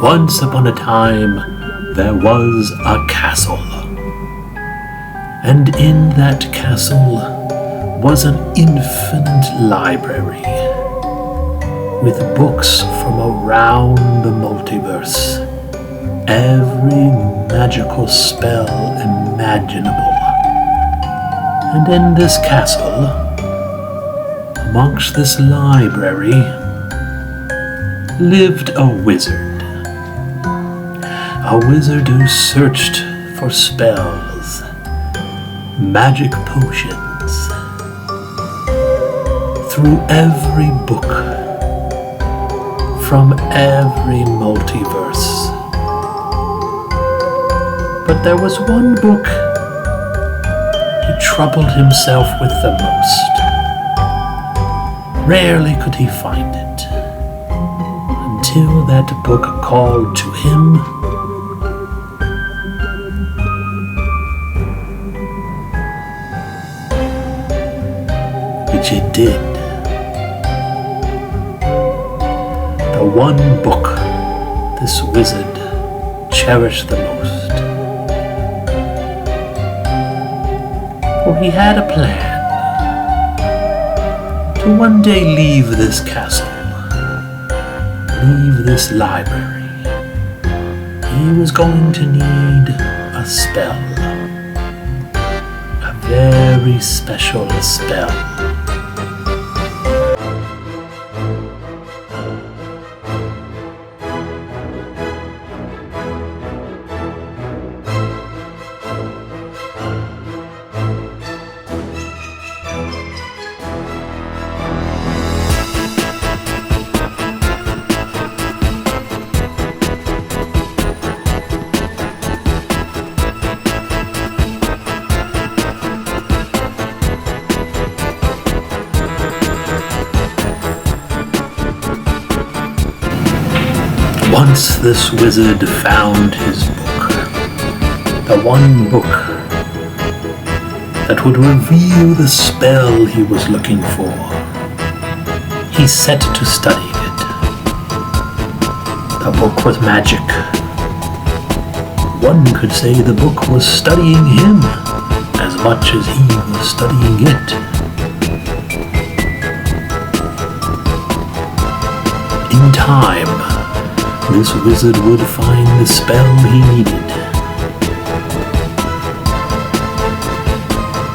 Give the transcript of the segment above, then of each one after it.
Once upon a time, there was a castle. And in that castle was an infinite library with books from around the multiverse. Every magical spell imaginable. And in this castle, amongst this library, lived a wizard. A wizard who searched for spells, magic potions, through every book, from every multiverse. But there was one book he troubled himself with the most. Rarely could he find it, until that book called to him, which it did. The one book this wizard cherished the most. For he had a plan to one day leave this castle, leave this library. He was going to need a spell, a very special spell. Once this wizard found his book, the one book that would reveal the spell he was looking for. He set to studying it. The book was magic. One could say the book was studying him as much as he was studying it. In time, this wizard would find the spell he needed,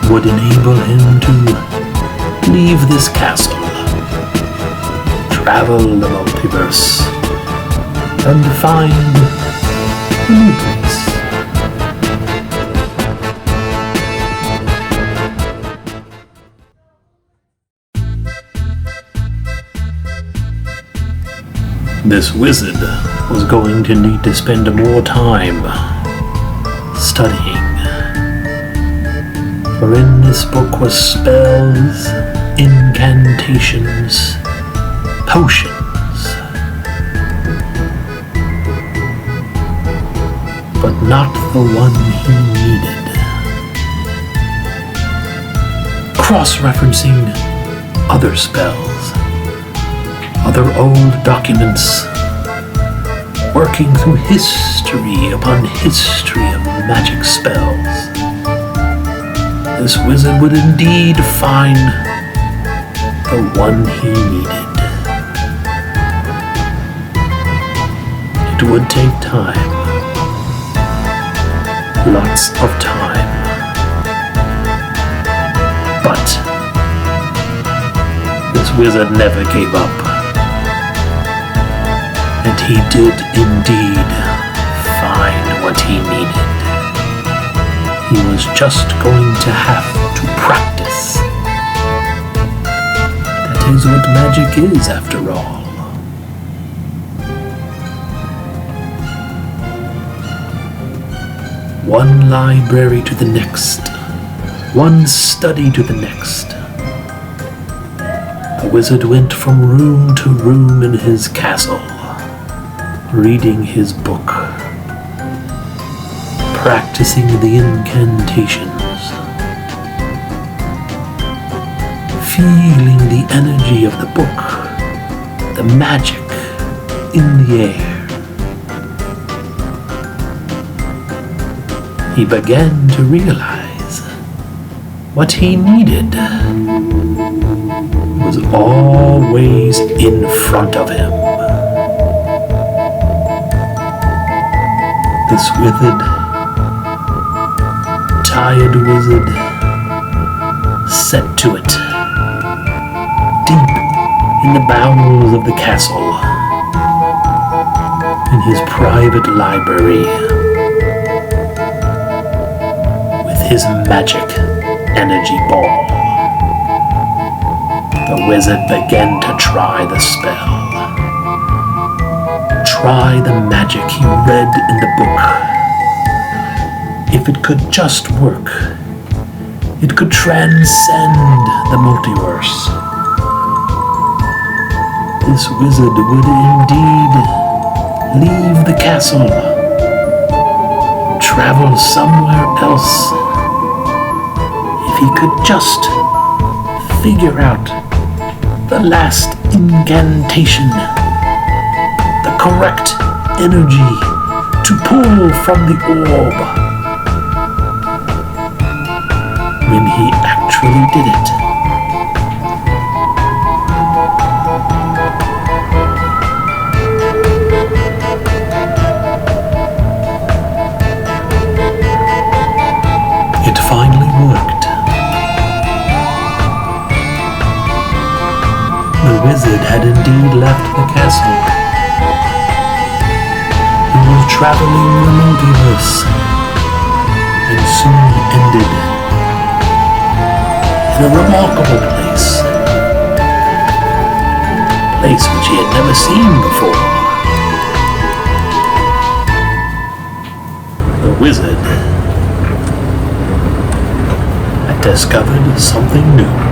would enable him to leave this castle, travel the multiverse, and find a new place. This wizard was going to need to spend more time studying. For in this book was spells, incantations, potions. But not the one he needed. Cross-referencing other spells, other old documents, working through history upon history of magic spells. This wizard would indeed find the one he needed. It would take time, lots of time, but this wizard never gave up. And he did indeed find what he needed. He was just going to have to practice. That is what magic is, after all. One library to the next, one study to the next. The wizard went from room to room in his castle, reading his book, practicing the incantations, feeling the energy of the book, the magic in the air. he began to realize what he needed was always in front of him. This withered, tired wizard set to it, deep in the bowels of the castle, in his private library, with his magic energy ball. The wizard began to try the spell, try the magic he read in the book. If it could just work, it could transcend the multiverse. This wizard would indeed leave the castle, travel somewhere else, if he could just figure out the last incantation, the correct energy to pull from the orb. When he actually did it, it finally worked. The wizard had indeed left the castle. He was traveling the multiverse, and soon ended in a remarkable place which he had never seen before. The wizard had discovered something new.